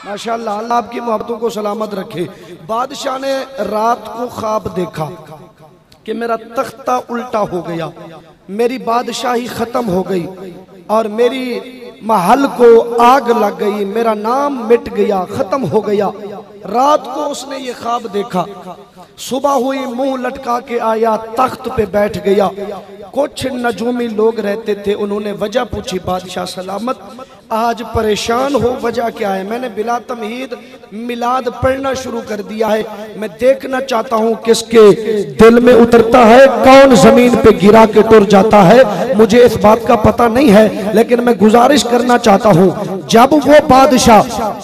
माशाअल्लाह, अल्लाह आपकी मोहब्बतों को सलामत रखे। बादशाह ने रात को ख्वाब देखा कि मेरा तख्ता उल्टा हो गया, मेरी बादशाही खत्म हो गई और मेरी महल को आग लग गई, मेरा नाम मिट गया, खत्म हो गया। रात को उसने ये ख्वाब देखा। सुबह हुई, मुंह लटका के आया, तख्त पे बैठ गया। कुछ नजूमी लोग रहते थे, उन्होंने वजह पूछी, बादशाह सलामत आज परेशान हो, वजह क्या है? मैंने बिला तमहीद मिलाद पढ़ना शुरू कर दिया है, मैं देखना चाहता हूँ किसके दिल में उतरता है, कौन जमीन पे गिरा के टुर जाता है। मुझे इस बात का पता नहीं है, लेकिन मैं गुजारिश करना चाहता हूँ। जब वो बादशाह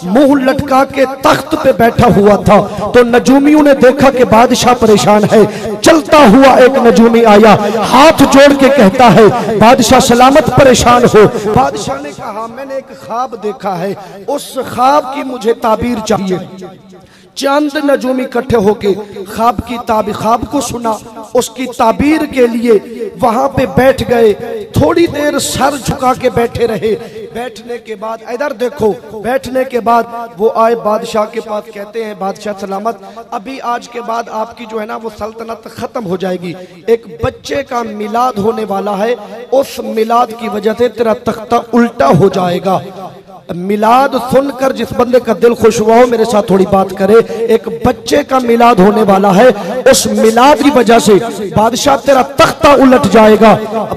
मुंह लटका के तख्त पे बैठा हुआ था तो नजूमियों ने देखा कि बादशाह परेशान है। चलता हुआ एक नजूमी आया, हाथ जोड़ के कहता है, बादशाह सलामत परेशान हो। बादशाह ने कहा, मैंने एक ख्वाब देखा है, उस ख्वाब की मुझे ताबीर चाहिए। चंद नजूमी इकट्ठे होके ख्वाब को सुना, उसकी ताबीर के लिए वहां पे बैठ गए। थोड़ी देर सर झुका के बैठे रहे। बैठने के बाद इधर देखो, बैठने के बाद वो आए बादशाह के पास, कहते हैं बादशाह सलामत अभी आज के बाद आपकी जो है ना वो सल्तनत खत्म हो जाएगी, एक बच्चे का मिलाद होने वाला है, उस मिलाद की वजह से तेरा तख्ता उल्टा हो जाएगा। मिलाद सुनकर जिस बंदे का दिल खुश हुआ हो मेरे साथ थोड़ी बात करे। एक बच्चे का मिलाद होने वाला है, उस मिलाद की वजह से बादशाह तेरा तख्ता उलट जाएगा।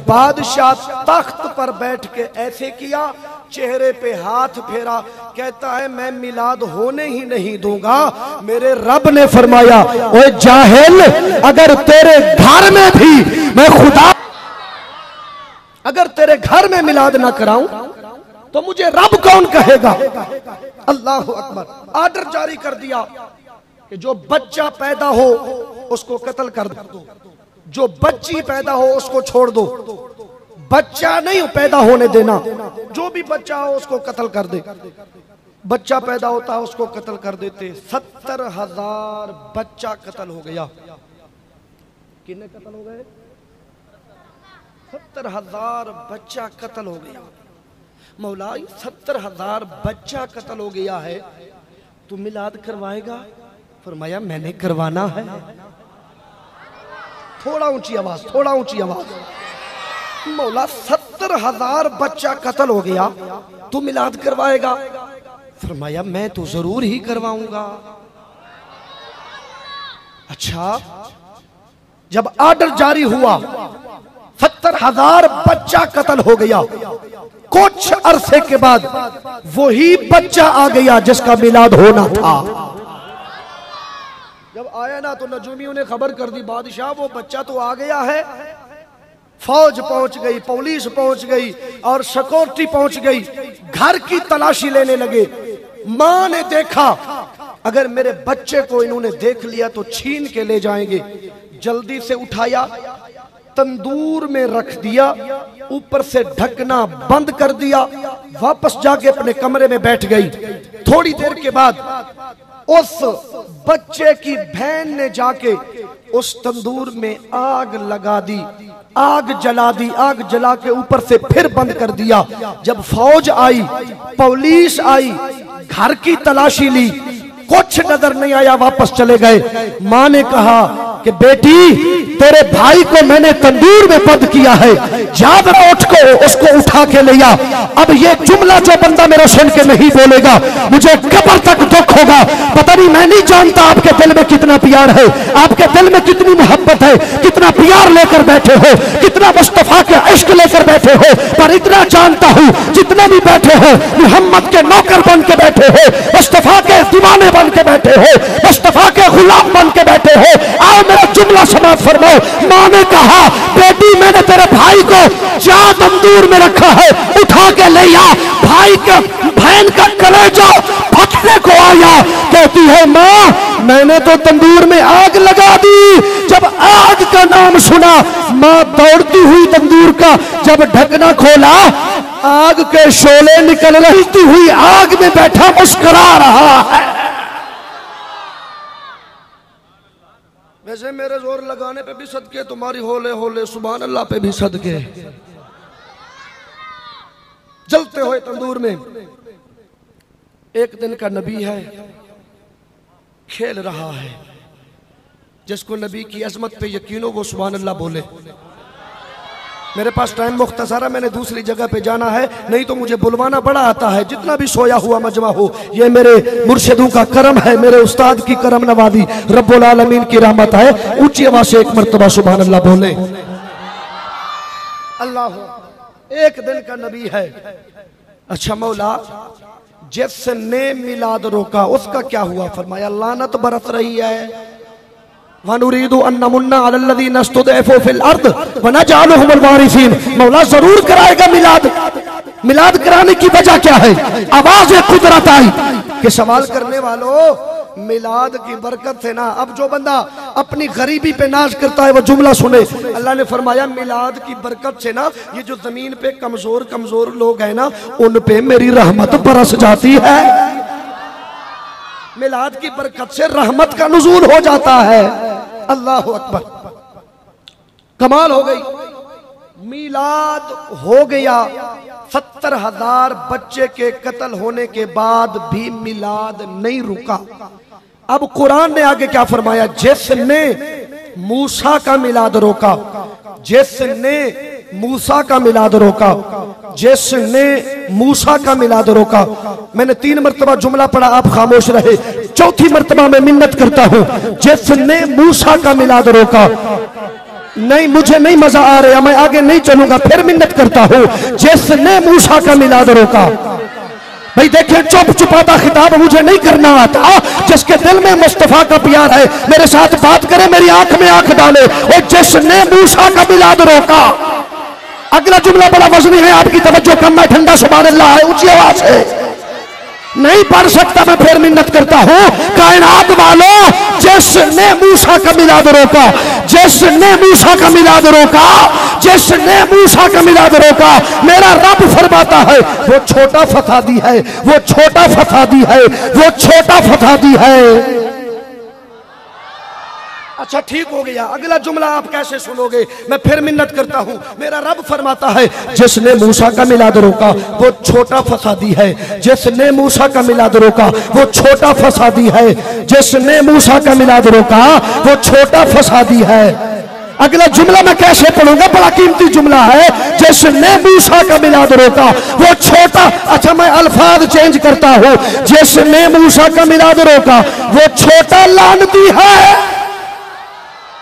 बादशाह तख्त पर बैठ के ऐसे किया, चेहरे पे हाथ फेरा, कहता है मैं मिलाद होने ही नहीं दूंगा। मेरे रब ने फरमाया, ओए जाहिल, अगर तेरे घर में भी मैं खुदा, अगर तेरे घर में मिलाद ना कराऊं तो मुझे रब कौन कहेगा। अल्लाह अकबर। आर्डर जारी कर दिया कि जो बच्चा पैदा हो उसको कत्ल कर दो, जो बच्ची पैदा हो उसको छोड़ दो, बच्चा नहीं पैदा होने देना, जो भी बच्चा हो उसको कत्ल कर दे। बच्चा पैदा होता है उसको कत्ल कर देते। 70,000 बच्चा कत्ल हो गया। कितने कत्ल हो गए? 70,000 बच्चा कत्ल हो गया। मौला 70,000 बच्चा कत्ल हो गया है, तू मिलाद करवाएगा? फरमाया मैंने करवाना है। थोड़ा ऊंची आवाज, थोड़ा ऊंची आवाज। मौला 70,000 बच्चा कत्ल हो गया, तू मिलाद करवाएगा? फरमाया मैं तो जरूर ही करवाऊंगा। अच्छा, जब आर्डर जारी हुआ 70,000 बच्चा कत्ल हो गया, कुछ अरसे के बाद वही बच्चा आ गया जिसका मिलाद होना था। जब आया ना तो नजूमियों ने खबर कर दी, बादशाह वो बच्चा तो आ गया है। फौज पहुंच गई, पुलिस पहुंच गई और सिक्योरिटी पहुंच गई, घर की तलाशी लेने लगे। मां ने देखा अगर मेरे बच्चे को इन्होंने देख लिया तो छीन के ले जाएंगे। जल्दी से उठाया, तंदूर में रख दिया, ऊपर से ढकना बंद कर दिया, वापस जाके अपने कमरे में बैठ गई। थोड़ी देर के बाद उस बच्चे की बहन ने जाके उस तंदूर में आग लगा दी, आग जला दी, आग जला के ऊपर से फिर बंद कर दिया। जब फौज आई, पुलिस आई, घर की तलाशी ली, कुछ नजर नहीं आया, वापस चले गए। मां ने कहा कि बेटी तेरे भाई को मैंने तंदूर में बंद किया है, याद उठ को उसको उठा के लिया। अब ये जुमला जो बंदा मेरा सुन के नहीं बोलेगा मुझे कब्र तक दुख होगा। पता नहीं, मैं नहीं जानता आपके दिल में कितना प्यार है, आपके दिल में कितनी मोहब्बत है, कितना प्यार लेकर बैठे हो, कितना मुस्तफा के इश्क लेकर बैठे हो। पर इतना जानता हूं जितने भी बैठे हो मोहम्मद के नौकर बन के बैठे हो, मुस्तफा के दीवाने बन के बैठे हो, मुस्तफा के गुलाम बन के बैठे हो। आओ मेरा जुमला समाप्त फरमाओ। मां ने कहा बेटी मैंने तेरे भाई को जा तंदूर में रखा है, उठा के ले आ। भाई का बहन का कलेजा फटने को आया। कहती है मां मैंने तो तंदूर में आग लगा दी। जब आग का नाम सुना मां दौड़ती हुई तंदूर का जब ढकना खोला, आग के शोले निकल रही हुई आग में बैठा मुस्कुरा रहा है। वैसे मेरे जोर लगाने पे भी सदके, तुम्हारी होले होले सुभान अल्लाह पे भी सदके। जलते हुए तंदूर में एक दिन का नबी है, खेल रहा है। जिसको नबी की अजमत पे यकीन हो वो सुभान अल्लाह बोले। मेरे पास टाइम मुख्तसर है, मैंने दूसरी जगह पे जाना है, नहीं तो मुझे बुलवाना बड़ा आता है। जितना भी सोया हुआ मजमा हो, ये मेरे मुर्शिदों का करम है, मेरे उस्ताद की करम नवादी, रब्बुल आलमीन की रहमत है। ऊंची आवाज से एक मर्तबा सुभान अल्लाह बोले। अल्लाह। एक दिन का नबी है। अच्छा मौला, जिसने मिलाद रोका उसका क्या हुआ? फरमाया लानत बरस रही है। वनुरीदु अन नमुन्ना अलल्लज़ीना इस्तुदअफ़ू फिल अर्द व नजअलहुमुल वारिसीन। मौला जरूर कराएगा मिलाद। मिलाद कराने की वजह क्या है? आवाज़ कुदरत आई कि सवाल करने वालों, मिलाद की बरकत से ना, अब जो बंदा अपनी गरीबी पे नाज करता है वो जुमला सुने। अल्लाह ने फरमाया मिलाद की बरकत से ना, ये जो जमीन पे कमजोर कमजोर लोग हैं ना, उन पे मेरी रहमत बरस जाती है। मिलाद की बरकत से रहमत का नुज़ूल हो जाता है। अल्लाह अकबर, कमाल हो गई। मिलाद हो गया। 70,000 बच्चे के कत्ल होने के बाद भी मिलाद नहीं रुका। अब कुरान ने आगे क्या फरमाया? जिसने मूसा का मिलाद रोका, जिसने मूसा का मिलाद रोका, जिसने मूसा का मिलाद रोका। मैंने 3 मरतबा जुमला पढ़ा, आप खामोश रहे। चौथी मरतबा मैं मिन्नत करता हूं, जिसने मूसा का मिलाद रोका। नहीं, मुझे नहीं मजा आ रहा, मैं आगे नहीं चलूंगा, फिर मिन्नत करता हूं। जिसने मूसा का मिलाद रोका। भाई देखिए, चुप चुपाता खिताब मुझे नहीं करना आता। जिसके दिल में मुस्तफा का प्यार है मेरे साथ बात करे, मेरी आंख में आंख डाले। और जिसने मूसा का मिलाद रोका। अगला जुमला बड़ा वजनी है, आपकी तवज्जो कम है, ठंडा सुभान अल्लाह है, ऊंची आवाज है। नहीं पढ़ सकता, मैं फिर मिन्नत करता हूं। कायनात वालों, जिसने मूसा का मिलाद रोका, जिसने मूसा का मिलाद रोका, जिसने मूसा का मिलाद रोका, मेरा रब फरमाता है वो छोटा फसादी है, वो छोटा फसादी है, वो छोटा फसादी है। अच्छा ठीक हो गया, अगला जुमला आप कैसे सुनोगे? मैं फिर मिन्नत करता हूं। मेरा रब फरमाता है जिसने मूसा का मिलाद रोका वो छोटा फसादी है। जिसने मूसा का मिलाद रोका वो छोटा फसादी है। जिसने मूसा का मिलाद रोका वो छोटा फसादी है। अगला जुमला मैं कैसे पढ़ूंगा? बड़ा कीमती जुमला है। जिसने मूसा का मिलाद रोका वो छोटा। अच्छा मैं अल्फाज चेंज करता हूं। जिसने मूसा का मिलाद रोका वो छोटा लानती है।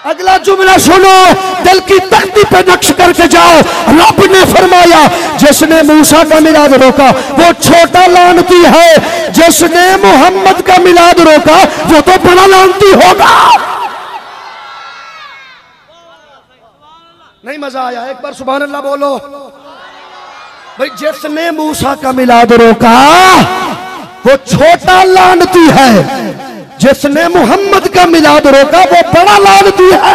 अगला जुमला सुनो, दिल की तख्ती पे नक्श करके जाओ। रब ने फरमाया जिसने मूसा का मिलाद रोका वो छोटा लानती है। जिसने मोहम्मद का मिलाद रोका वो तो बड़ा लानती होगा। नहीं मजा आया? एक बार सुभान अल्लाह बोलो। भाई जिसने मूसा का मिलाद रोका वो छोटा लानती है। जिसने मोहम्मद का मिलाद रोका वो बड़ा लानती है।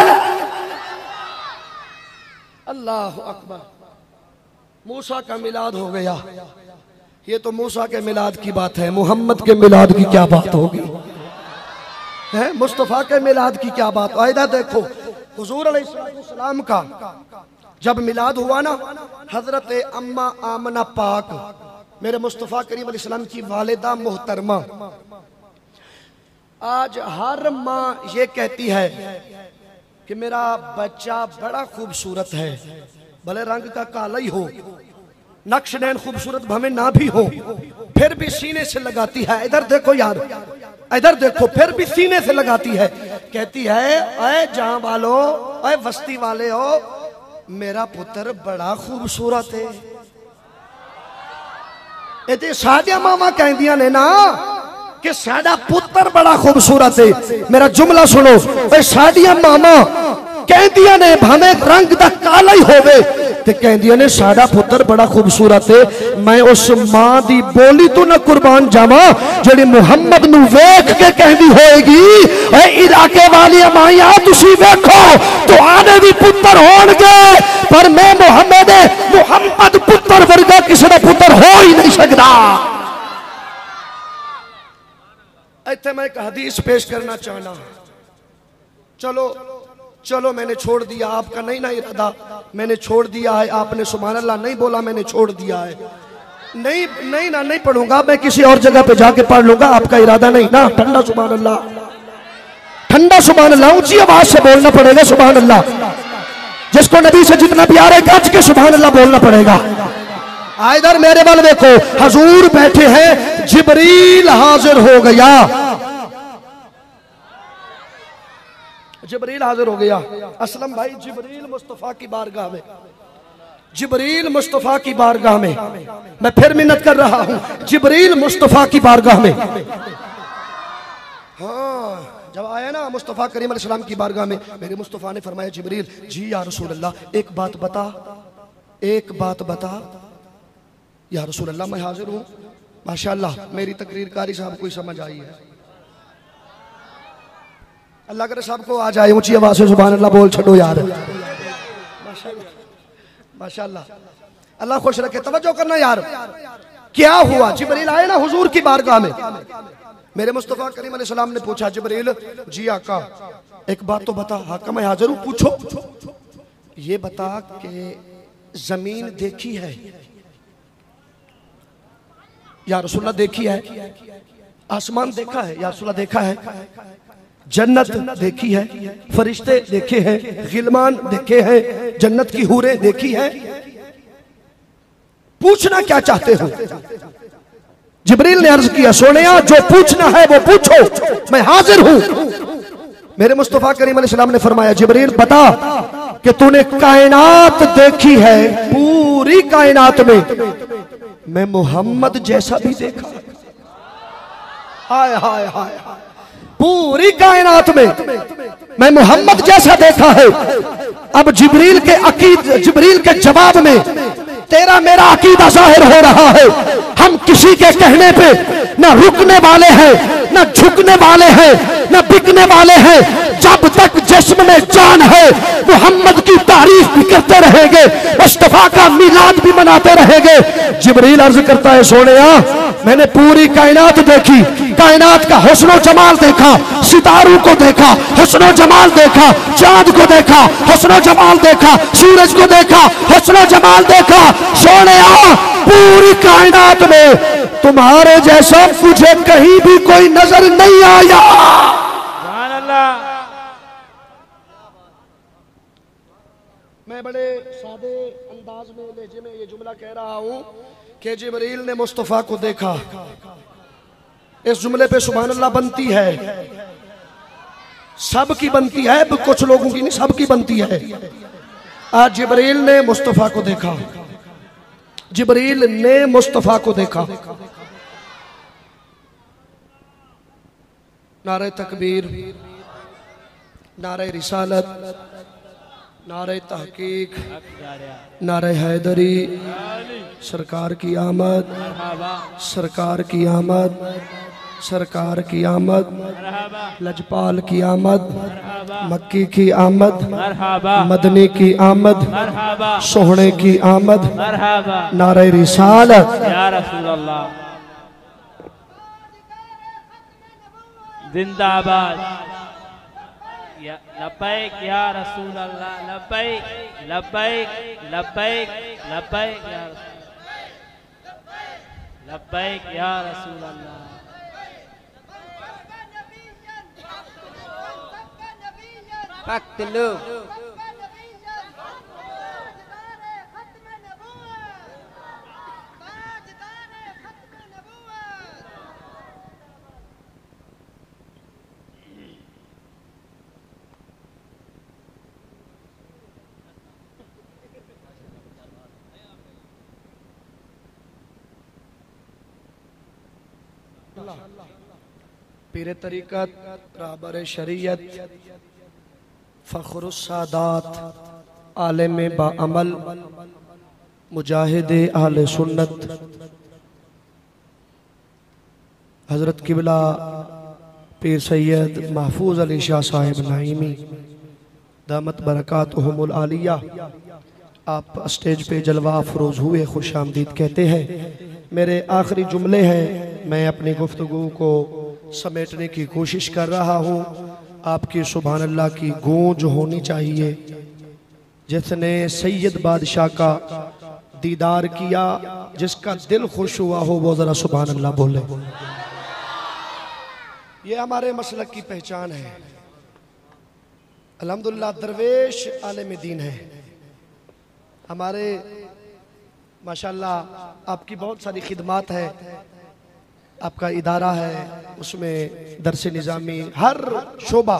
अल्लाह अकबर। मूसा का मिलाद हो गया, ये तो मूसा के मिलाद की बात है। मोहम्मद के मिलाद की क्या बात होगी? है मुस्तफा के मिलाद की क्या बात? आयदा देखो, हुजूर अलैहिस्सलाम का जब मिलाद हुआ ना, हजरत अम्मा आमना पाक, मेरे मुस्तफा करीम अलैहिस्सलाम की वालिदा मोहतरमा, आज हर माँ ये कहती है कि मेरा बच्चा बड़ा खूबसूरत है, भले रंग का काला ही हो, नक्श नैन खूबसूरत भवे ना भी हो, फिर भी सीने से लगाती है। इधर देखो यार, इधर देखो, फिर भी सीने से लगाती है। कहती है अय जहां वालों, अय बस्ती वाले हो, मेरा पुत्र बड़ा खूबसूरत है। ये सादिया मामा कहदियां ने ना कि साडा पुत्र बड़ा खूबसूरत है। मेरा जुमला सुनो, साडिया मामा कहदियां ने भावे रंग दा काला ही होवे ते कहदियां ने साडा पुत्र बड़ा खूबसूरत है। मैं उस मां दी बोली तो ना कुर्बान जावा जेड़ी मुहम्मद नू वेख के कहदी होएगी ए इलाके वाली माइया तुसी वेखो तो आने भी पुत्र होणगे, पर मैं मुहम्मद पुत्र वर्गा किसी दा पुत्र हो ही नहीं सकदा। इत्थे मैं एक हदीस पेश करना चाहना। चलो चलो मैंने छोड़ दिया, आपका नहीं ना इरादा, मैंने छोड़ दिया है। आपने सुभान अल्लाह नहीं बोला, मैंने छोड़ दिया है। नहीं नहीं ना, नहीं पढ़ूंगा मैं, किसी और जगह पे जाके पढ़ लूंगा, आपका इरादा नहीं ना। ठंडा सुभान अल्लाह, ठंडा सुभान अल्लाह, ऊंची आवाज से बोलना पड़ेगा सुभान अल्लाह। जिसको नबी से जितना प्यार है गज के सुभान अल्लाह बोलना पड़ेगा। इधर मेरे बल देखो, हजूर बैठे हैं, जिब्रील हाजिर हो गया, जिब्रील हाजिर हो गया। असलम भाई, जिब्रील मुस्तफा की बारगाह में, जिब्रील मुस्तफा की बारगाह में, मैं फिर मिन्नत कर रहा हूं, जिब्रील मुस्तफा की बारगाह में। हाँ, जब आया ना मुस्तफ़ा करीम अलैहिस्सलाम की बारगाह में, मेरे मुस्तफ़ा ने फरमाया जिब्रील जी या रसूल अल्लाह, एक बात बता, एक बात बता। या रसूल अल्लाह मैं हाजिर हूँ। माशाअल्लाह मेरी तकरीर कारी साहब को समझ आई है। अल्लाह करे साहब को आ जाए, ऊंची आवाज से सुभान अल्लाह बोल छो यार। माशाअल्लाह, अल्लाह खुश रखे। तवज्जो करना यार, क्या हुआ? जिब्रील आए ना हुजूर की बारगाह में, मेरे मुस्तफ़ा करीम अलैहिस्सलाम ने पूछा जिब्रील जी आका एक बात तो बता। आका मैं हाजिर हूँ, पूछो। ये बता कि जमीन देखी है? या रसूलल्लाह देखी है? आसमान देखा है? या रसूलल्लाह देखा है? जन्नत देखी है? फरिश्ते देखे हैं? गिलमान देखे हैं? जन्नत की हूरें देखी है? पूछना क्या चाहते हो? जिब्रील ने अर्ज किया सोनिया जो पूछना है वो पूछो, मैं हाजिर हूं। मेरे मुस्तफा करीम अलैहिस्सलाम ने फरमाया जिब्रील बता कि तूने कायनात देखी है? पूरी कायनात में मैं मोहम्मद जैसा भी देखा। हाय हाय हाय, पूरी कायनात में मैं मोहम्मद जैसा देखा है। अब जिब्रील के जवाब में तेरा मेरा अकीदा जाहिर हो रहा है। हम किसी के कहने पे न रुकने वाले हैं, न झुकने वाले हैं, न बिकने वाले हैं। जब तक जिस्म में जान है मोहम्मद की तारीफ भी करते रहेंगे, मुस्तफा का मिलाद भी मनाते रहेंगे। जिब्रील अर्ज करता है सोनिया मैंने पूरी कायनात देखी, कायनात का हुस्नो जमाल देखा, सितारों को देखा, हुस्नो जमाल देखा, चांद को देखा, हुस्नो जमाल देखा, सूरज को देखा, हुस्नो जमाल देखा। सोनिया पूरी कायनात में तुम्हारे जैसा मुझे कहीं भी कोई नजर नहीं आया। मैं बड़े सादे अंदाज में लहजे में ये जुमला कह रहा हूं कि जिब्रील ने मुस्तफा को देखा। इस जुमले पे सुभान अल्लाह बनती है, सबकी बनती है, कुछ लोगों की नहीं, सबकी बनती है। आज जिब्रील ने मुस्तफा को देखा, जिब्रील ने मुस्तफा को देखा। नारे तकबीर, नारे रिसालत, नारे तहकीक, नारे हैदरी, सरकार की आमद, सरकार की आमद, सरकार की आमद, लजपाल की आमद, मक्की की आमद, मदनी की आमद, सोहने की आमद, नारे रिसालत या रसूल अल्लाह जिंदाबाद। लब्बैक या रसूल अल्लाह, लब्बैक लब्बैक लब्बैक लब्बैक या लब्बैक या रसूल अल्लाह। पक्तलू पीर तरीकत, रहबर शरीयत, फ़ख्रुस सादात, आलिम बाअमल, मुजाहिद अहले सुन्नत, हज़रत किबला पीर सैयद महफूज अली शाह साहिब नाइमी दामत बरकातुहुमुल आलिया, आप स्टेज पे जलवा अफरोज़ हुए, खुश आमदीद कहते हैं। मेरे आखिरी जुमले हैं, मैं अपनी गुफ्तगू को समेटने की कोशिश कर रहा हूँ। आपकी सुभान अल्लाह की गूंज होनी चाहिए। जिसने सैयद बादशाह का दीदार किया, जिसका दिल खुश हुआ हो वो जरा सुभान अल्लाह बोले। ये हमारे मसलक की पहचान है। अल्हम्दुलिल्लाह दरवेश आलिम दीन है हमारे, माशाल्लाह आपकी बहुत सारी खिदमात है, आपका इदारा है, उसमें दरस निज़ामी हर शोबा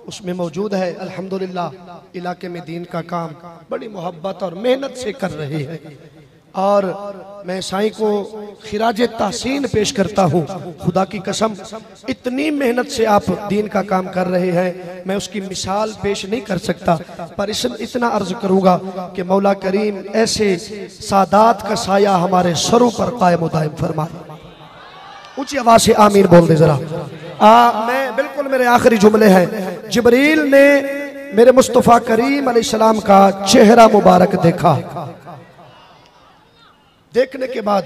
उसमें मौजूद है। अल्हम्दुलिल्लाह इलाके में दीन का काम बड़ी मोहब्बत और मेहनत से कर रहे हैं, और मैं साईं को खिराज तहसीन पेश करता हूँ। खुदा की कसम इतनी मेहनत से आप दीन का काम कर रहे हैं, मैं उसकी मिसाल पेश नहीं कर सकता, पर इतना अर्ज करूँगा कि मौला करीम ऐसे सादात का साया हमारे सरों पर कायम दायम फरमाए। ऊंची आवाज से आमीन बोल दे जरा। मैं बिल्कुल, मेरे आखिरी जुमले हैं। जिब्रील ने मेरे मुस्तफ़ा करीम अलैहिस्सलाम का चेहरा मुबारक देखा। देखने के बाद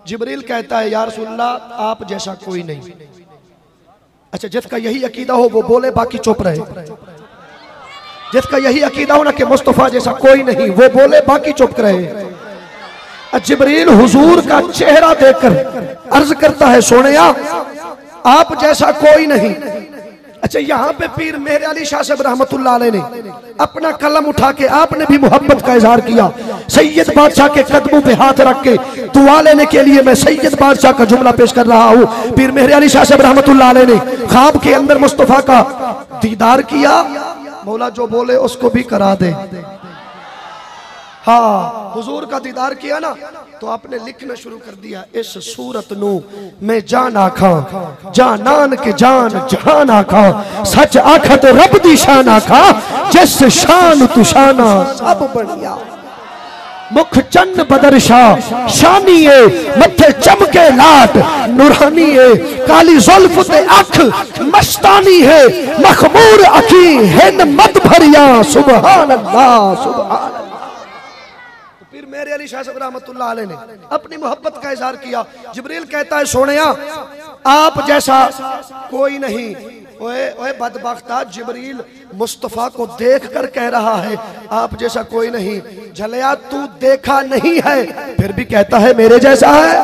जिब्रील कहता है, या रसूलल्लाह आप जैसा कोई नहीं। अच्छा, जिसका यही अकीदा हो वो बोले, बाकी चुप रहे। जिसका यही अकीदा हो ना कि मुस्तफ़ा जैसा कोई नहीं, वो बोले, बाकी चुप रहे। जिब्रील हुजूर का चेहरा देखकर अर्ज करता है, सोनिया आप जैसा कोई नहीं। अच्छा, यहाँ पे पीर मेहर अली शाह साहब रहमतुल्लाह अलैह ने अपना कलम उठा के आपने भी मोहब्बत का इजहार किया। सैयद बादशाह के कदमों पे हाथ रख के दुआ लेने के लिए मैं सैयद बादशाह का जुमला पेश कर रहा हूँ। पीर मेहर अली शाह साहब रहमतुल्लाह अलैह ने ख्वाब के अंदर मुस्तफ़ा का दीदार किया। मौला जो बोले उसको भी करा दे। हाँ, हुजूर का दीदार किया ना, तो आपने लिखना शुरू कर दिया, इस सूरत नू मैं जान आखा, जानान के जान जहान आखा, सच आखा तो रब दी शान आखा, जिस शान तुशाना सब बढ़िया। मुख चंद बदरशा शानीए, मथे चमके लाट नूरानी है, काली जुल्फ ते अख मस्तानी है, मखमूर अखी हिंद मत भरिया, सुभान अल्लाह सुभान अल्लाह। फिर मेरे अली शाह साहब रहमतुल्लाह अलैह ने अपनी मोहब्बत का इजहार किया। जिब्रील कहता है, सोनिया आप जैसा कोई नहीं। ओए ओए बदबख्ता, जिब्रील मुस्तफ़ा को देख कर कह रहा है आप जैसा कोई नहीं। झलिया तू देखा नहीं है, फिर भी कहता है मेरे जैसा है।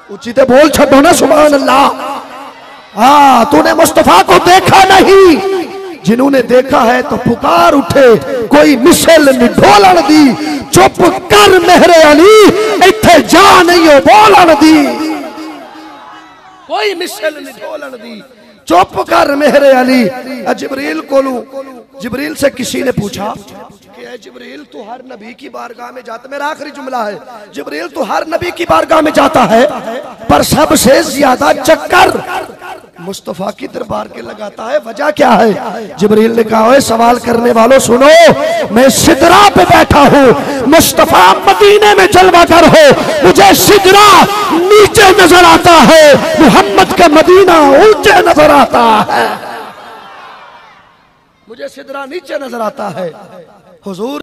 उचित बोल छो ना सुभान अल्लाह। हाँ, तूने मुस्तफ़ा को देखा नहीं, जिन्होंने देखा है तो पुकार उठे, कोई मिसल निढोलन दी, चुप कर मेहरे अली, इत्थे जा नहीं हो बोलन दी। कोई मिसल निढोलन दी, चुप कर मेहरे अली। जिब्रील जिब्रील से किसी ने पूछा कि जिब्रील तू हर नबी की बारगाह में जाता, मेरा आखिरी जुमला है, जिब्रील तू हर नबी की बारगाह में जाता है, पर सबसे ज्यादा चक्कर मुस्तफ़ा की दरबार के लगाता है, वजह क्या है? जिब्रील ने कहा, सवाल करने वालों सुनो, मैं सिदरा पे बैठा हूँ, मुस्तफ़ा मदीने में जलवागर हो, मुझे सिदरा नीचे नजर आता है, मोहम्मद का मदीना ऊंचे नजर आता है। मुझे सिदरा नीचे नजर आता है। हुजूर